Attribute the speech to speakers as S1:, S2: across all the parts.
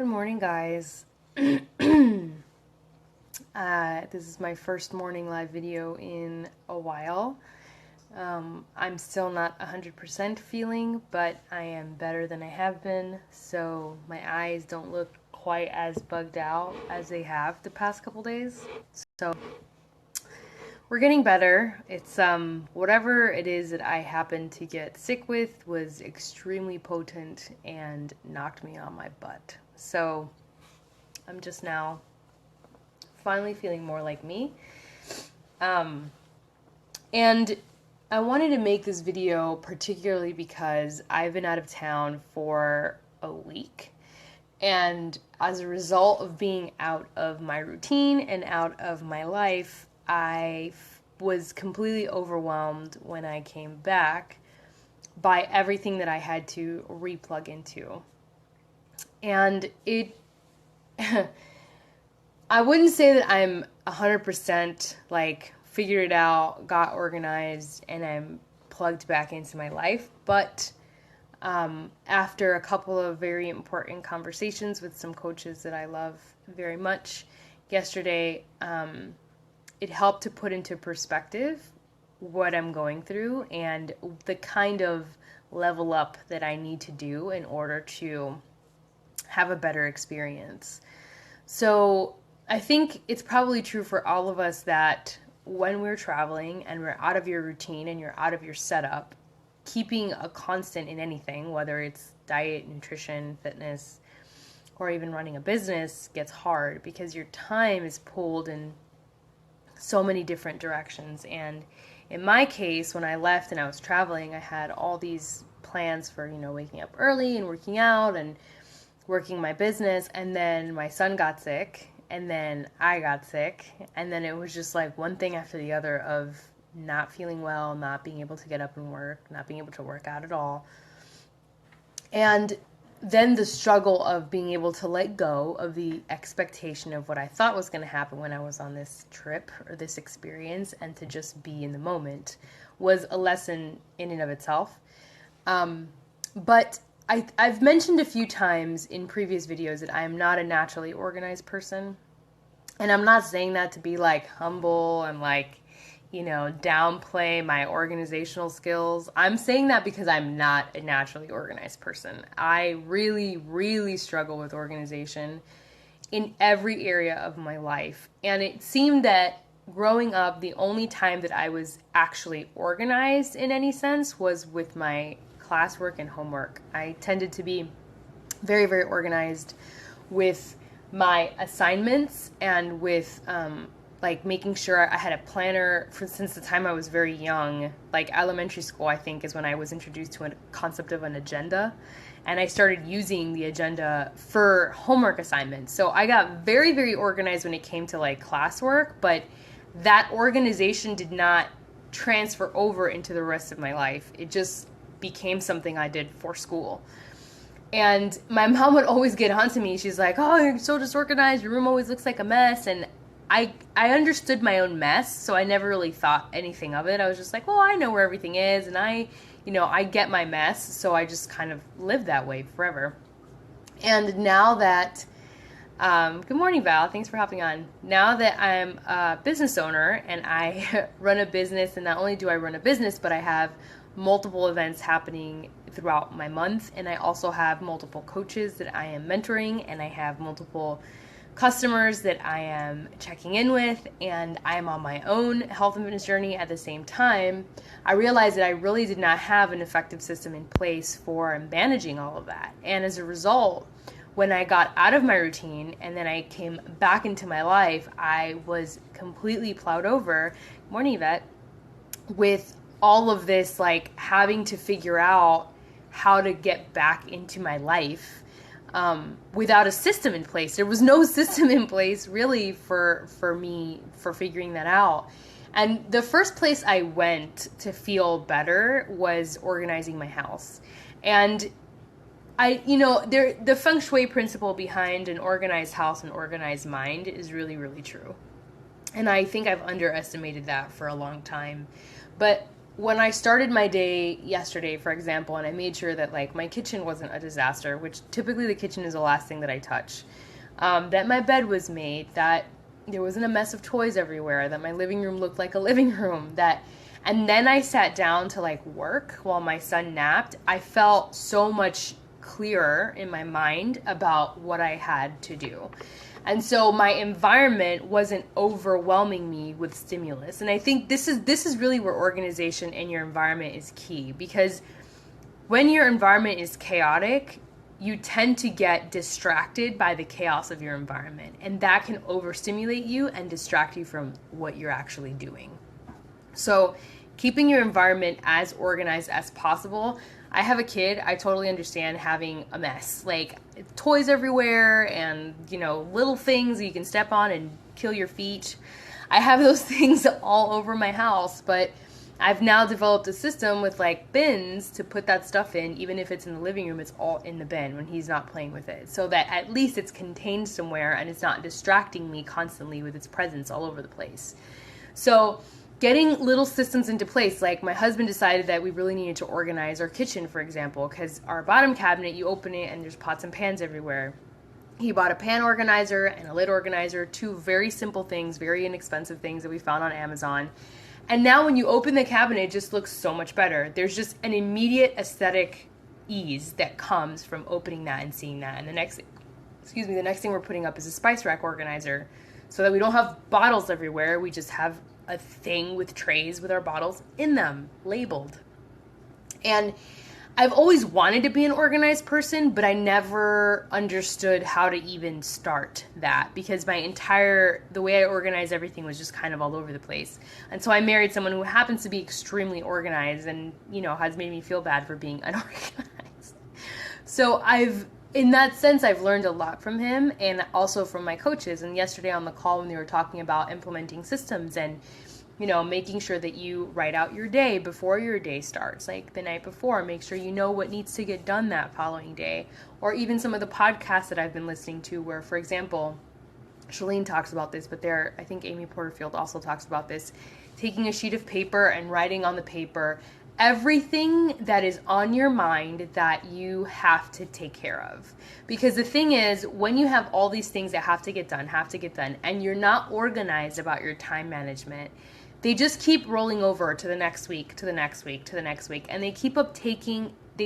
S1: Good morning, guys. This is my first morning live video in a while. I'm still not 100% feeling, but I am better than I have been, so my eyes don't look quite as bugged out as they have the past couple days. So we're getting better. It's whatever it is that I happened to get sick with was extremely potent and knocked me on my butt. So I'm just now finally feeling more like me. And I wanted to make this video particularly because I've been out of town for a week. And as a result of being out of my routine and out of my life, I was completely overwhelmed when I came back by everything that I had to replug into. And it I wouldn't say that I'm 100% like figured it out, got organized, and I'm plugged back into my life. But after a couple of very important conversations with some coaches that I love very much yesterday, it helped to put into perspective what I'm going through and the kind of level up that I need to do in order to have a better experience. So I think it's probably true for all of us that when we're traveling and we're out of your routine and you're out of your setup, keeping a constant in anything, whether it's diet, nutrition, fitness, or even running a business, gets hard because your time is pulled in so many different directions. And in my case, when I left and I was traveling, I had all these plans for, waking up early and working out and working my business. And then my son got sick. And then I got sick, and then it was just like one thing after the other of not feeling well, not being able to get up and work, not being able to work out at all. And then the struggle of being able to let go of the expectation of what I thought was going to happen when I was on this trip or this experience and to just be in the moment was a lesson in and of itself. But I've mentioned a few times in previous videos that I am not a naturally organized person. And I'm not saying that to be like humble and like, downplay my organizational skills. I'm saying that because I'm not a naturally organized person. I really, really struggle with organization in every area of my life. And it seemed that growing up, the only time that I was actually organized in any sense was with my classwork and homework. I tended to be very, very organized with my assignments and with making sure I had a planner since the time I was very young. Like elementary school, I think, is when I was introduced to a concept of an agenda. And I started using the agenda for homework assignments. So I got very, very organized when it came to like classwork, but that organization did not transfer over into the rest of my life. It just became something I did for school. And my mom would always get on to me. She's like, "Oh, you're so disorganized. Your room always looks like a mess." And I understood my own mess, so I never really thought anything of it. I was just like, well, I know where everything is, and I get my mess, so I just kind of lived that way forever. And now that, good morning, Val. Thanks for hopping on. Now that I'm a business owner and I run a business, and not only do I run a business, but I have multiple events happening throughout my month, and I also have multiple coaches that I am mentoring, and I have multiple customers that I am checking in with, and I am on my own health and fitness journey at the same time. I realized that I really did not have an effective system in place for managing all of that. And as a result, when I got out of my routine and then I came back into my life, I was completely plowed over, morning Yvette, with all of this, like having to figure out how to get back into my life without a system in place. There was no system in place really for me for figuring that out. And the first place I went to feel better was organizing my house. And the Feng Shui principle behind an organized house and organized mind is really, really true. And I think I've underestimated that for a long time. But when I started my day yesterday, for example, and I made sure that like my kitchen wasn't a disaster, which typically the kitchen is the last thing that I touch, that my bed was made, that there wasn't a mess of toys everywhere, that my living room looked like a living room, and then I sat down to like work while my son napped, I felt so much clearer in my mind about what I had to do. And so my environment wasn't overwhelming me with stimulus. And I think this is really where organization in your environment is key, because when your environment is chaotic, you tend to get distracted by the chaos of your environment, and that can overstimulate you and distract you from what you're actually doing. So keeping your environment as organized as possible. I have a kid. I totally understand having a mess, like toys everywhere and, little things that you can step on and kill your feet. I have those things all over my house, but I've now developed a system with like bins to put that stuff in. Even if it's in the living room, it's all in the bin when he's not playing with it, so that at least it's contained somewhere and it's not distracting me constantly with its presence all over the place. So getting little systems into place, like my husband decided that we really needed to organize our kitchen, for example, because our bottom cabinet, you open it and there's pots and pans everywhere. He bought a pan organizer and a lid organizer, two very simple things, very inexpensive things that we found on Amazon. And now when you open the cabinet, it just looks so much better. There's just an immediate aesthetic ease that comes from opening that and seeing that. And the next thing we're putting up is a spice rack organizer, so that we don't have bottles everywhere. We just have a thing with trays with our bottles in them, labeled. And I've always wanted to be an organized person, but I never understood how to even start that, because the way I organized everything was just kind of all over the place. And so I married someone who happens to be extremely organized and, has made me feel bad for being unorganized. So in that sense, I've learned a lot from him and also from my coaches. And yesterday on the call, when they were talking about implementing systems and, making sure that you write out your day before your day starts, like the night before, make sure you know what needs to get done that following day. Or even some of the podcasts that I've been listening to where, for example, Shalene talks about this, but I think Amy Porterfield also talks about this, taking a sheet of paper and writing on the paper everything that is on your mind that you have to take care of. Because the thing is, when you have all these things that have to get done, and you're not organized about your time management, they just keep rolling over to the next week, to the next week, to the next week. And they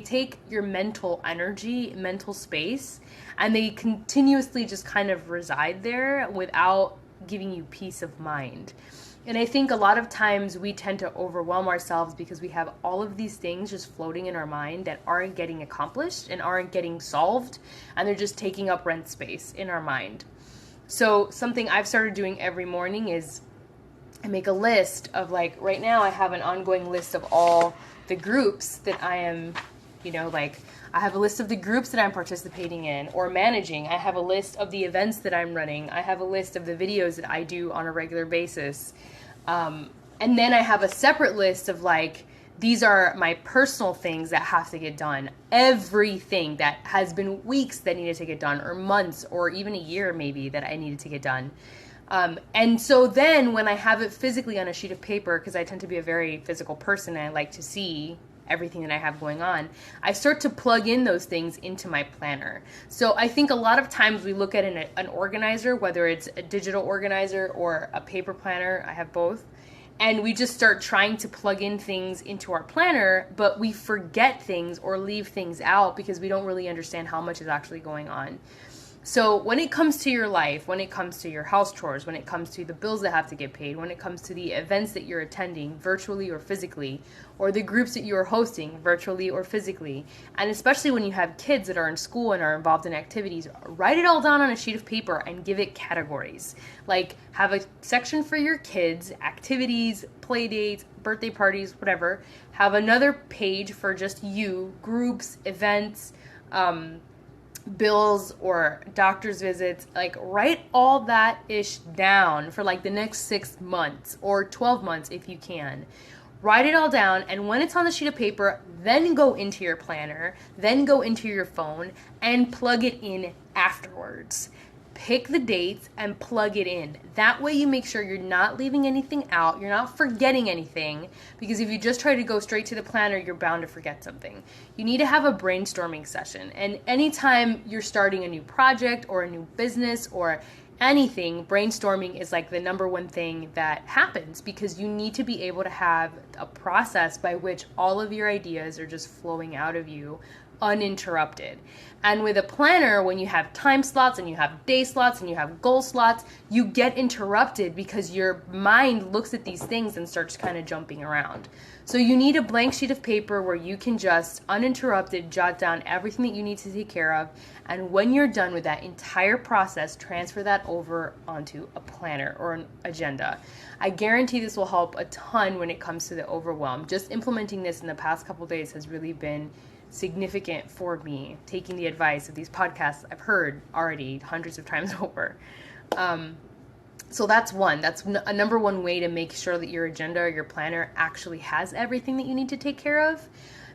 S1: take your mental energy, mental space, and they continuously just kind of reside there without giving you peace of mind. And I think a lot of times we tend to overwhelm ourselves because we have all of these things just floating in our mind that aren't getting accomplished and aren't getting solved, and they're just taking up rent space in our mind. So something I've started doing every morning is I make a list of, like, right now I have an ongoing list of all the groups that I am, I have a list of the groups that I'm participating in or managing. I have a list of the events that I'm running. I have a list of the videos that I do on a regular basis. And then I have a separate list of, like, these are my personal things that have to get done. Everything that has been weeks that needed to get done, or months, or even a year maybe that I needed to get done. And so then when I have it physically on a sheet of paper, because I tend to be a very physical person and I like to see everything that I have going on, I start to plug in those things into my planner. So I think a lot of times we look at an organizer, whether it's a digital organizer or a paper planner, I have both, and we just start trying to plug in things into our planner, but we forget things or leave things out because we don't really understand how much is actually going on. So when it comes to your life, when it comes to your house chores, when it comes to the bills that have to get paid, when it comes to the events that you're attending virtually or physically, or the groups that you are hosting virtually or physically, and especially when you have kids that are in school and are involved in activities, write it all down on a sheet of paper and give it categories. Like, have a section for your kids, activities, play dates, birthday parties, whatever. Have another page for just you, groups, events, bills or doctor's visits. Like, write all that ish down for like the next 6 months or 12 months if you can. Write it all down, and when it's on the sheet of paper, then go into your planner, then go into your phone and plug it in afterwards. pick the dates and plug it in. That way you make sure you're not leaving anything out, you're not forgetting anything, because if you just try to go straight to the planner, you're bound to forget something. You need to have a brainstorming session. And anytime you're starting a new project or a new business or anything, brainstorming is like the number one thing that happens, because you need to be able to have a process by which all of your ideas are just flowing out of you uninterrupted. And with a planner, when you have time slots and you have day slots and you have goal slots, you get interrupted because your mind looks at these things and starts kind of jumping around. So you need a blank sheet of paper where you can just uninterrupted jot down everything that you need to take care of. And when you're done with that entire process, transfer that over onto a planner or an agenda. I guarantee this will help a ton when it comes to the overwhelm. Just implementing this in the past couple days has really been significant for me, taking the advice of these podcasts I've heard already hundreds of times over. So that's one. That's a number one way to make sure that your agenda or your planner actually has everything that you need to take care of.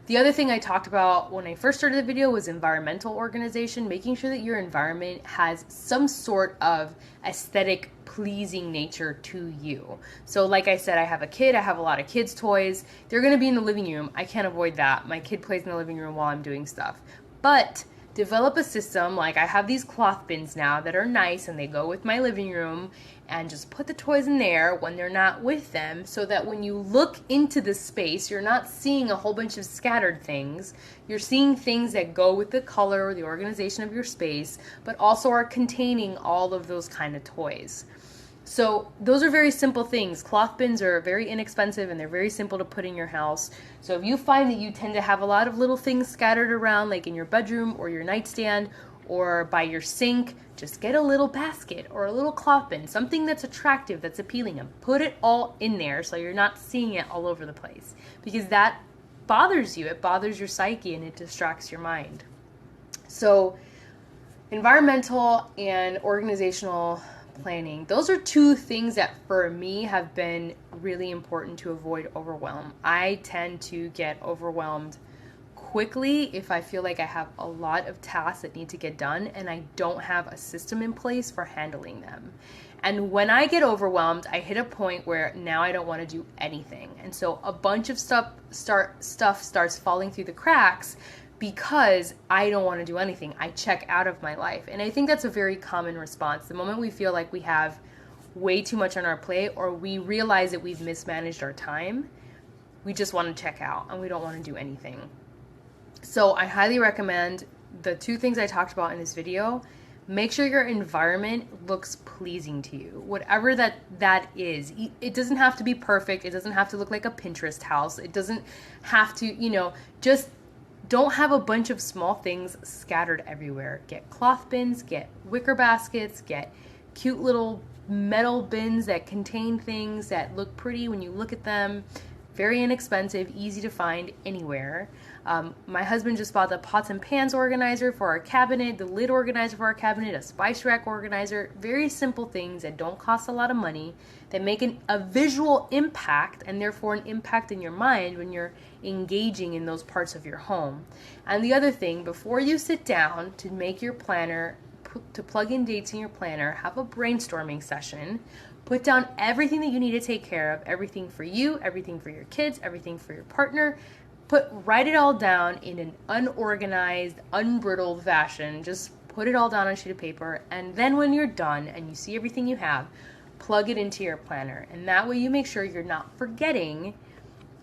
S1: The other thing I talked about when I first started the video was environmental organization, making sure that your environment has some sort of aesthetic pleasing nature to you. So like I said, I have a kid, I have a lot of kids' toys. They're going to be in the living room. I can't avoid that. My kid plays in the living room while I'm doing stuff. But develop a system, like I have these cloth bins now that are nice and they go with my living room, and just put the toys in there when they're not with them, so that when you look into the space, you're not seeing a whole bunch of scattered things. You're seeing things that go with the color or the organization of your space, but also are containing all of those kind of toys. So those are very simple things. Cloth bins are very inexpensive and they're very simple to put in your house. So if you find that you tend to have a lot of little things scattered around, like in your bedroom or your nightstand or by your sink, just get a little basket or a little cloth bin, something that's attractive, that's appealing, and put it all in there so you're not seeing it all over the place, because that bothers you. It bothers your psyche and it distracts your mind. So environmental and organizational planning, those are two things that for me have been really important to avoid overwhelm. I tend to get overwhelmed quickly if I feel like I have a lot of tasks that need to get done and I don't have a system in place for handling them. And when I get overwhelmed, I hit a point where now I don't want to do anything. And so a bunch of stuff starts falling through the cracks because I don't want to do anything. I check out of my life. And I think that's a very common response. The moment we feel like we have way too much on our plate, or we realize that we've mismanaged our time, we just want to check out and we don't want to do anything. So I highly recommend the two things I talked about in this video. Make sure your environment looks pleasing to you, whatever that is. It doesn't have to be perfect. It doesn't have to look like a Pinterest house. It doesn't have to, just don't have a bunch of small things scattered everywhere. Get cloth bins, get wicker baskets, get cute little metal bins that contain things that look pretty when you look at them. Very inexpensive, easy to find anywhere. My husband just bought the pots and pans organizer for our cabinet, the lid organizer for our cabinet, a spice rack organizer. Very simple things that don't cost a lot of money, that make a visual impact, and therefore an impact in your mind when you're engaging in those parts of your home. And the other thing, before you sit down to make your planner, to plug in dates in your planner, have a brainstorming session. Put down everything that you need to take care of, everything for you, everything for your kids, everything for your partner. Write it all down in an unorganized, unbrittled fashion. Just put it all down on a sheet of paper, and then when you're done and you see everything you have, plug it into your planner. And that way you make sure you're not forgetting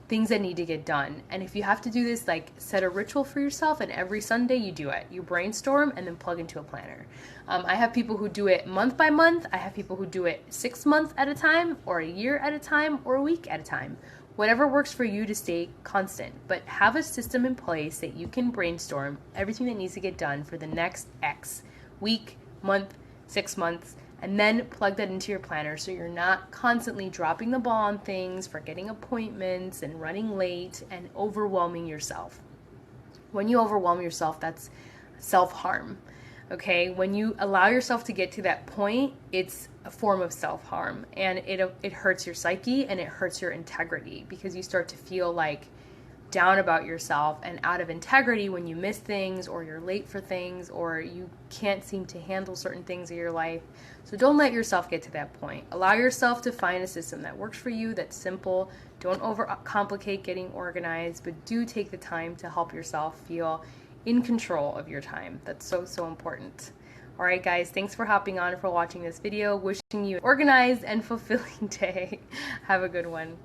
S1: things that need to get done. And if you have to do this, like, set a ritual for yourself, and every Sunday you do it. You brainstorm and then plug into a planner. I have people who do it month by month. I have people who do it 6 months at a time, or a year at a time, or a week at a time. Whatever works for you to stay constant, but have a system in place that you can brainstorm everything that needs to get done for the next X week, month, 6 months, and then plug that into your planner so you're not constantly dropping the ball on things, forgetting appointments, and running late and overwhelming yourself. When you overwhelm yourself, that's self-harm. Okay, when you allow yourself to get to that point, it's a form of self-harm, and it hurts your psyche and it hurts your integrity, because you start to feel like down about yourself and out of integrity when you miss things or you're late for things or you can't seem to handle certain things in your life. So don't let yourself get to that point. Allow yourself to find a system that works for you, that's simple. Don't overcomplicate getting organized, but do take the time to help yourself feel in control of your time. That's so, so important. All right, guys, thanks for hopping on, for watching this video. Wishing you an organized and fulfilling day. Have a good one.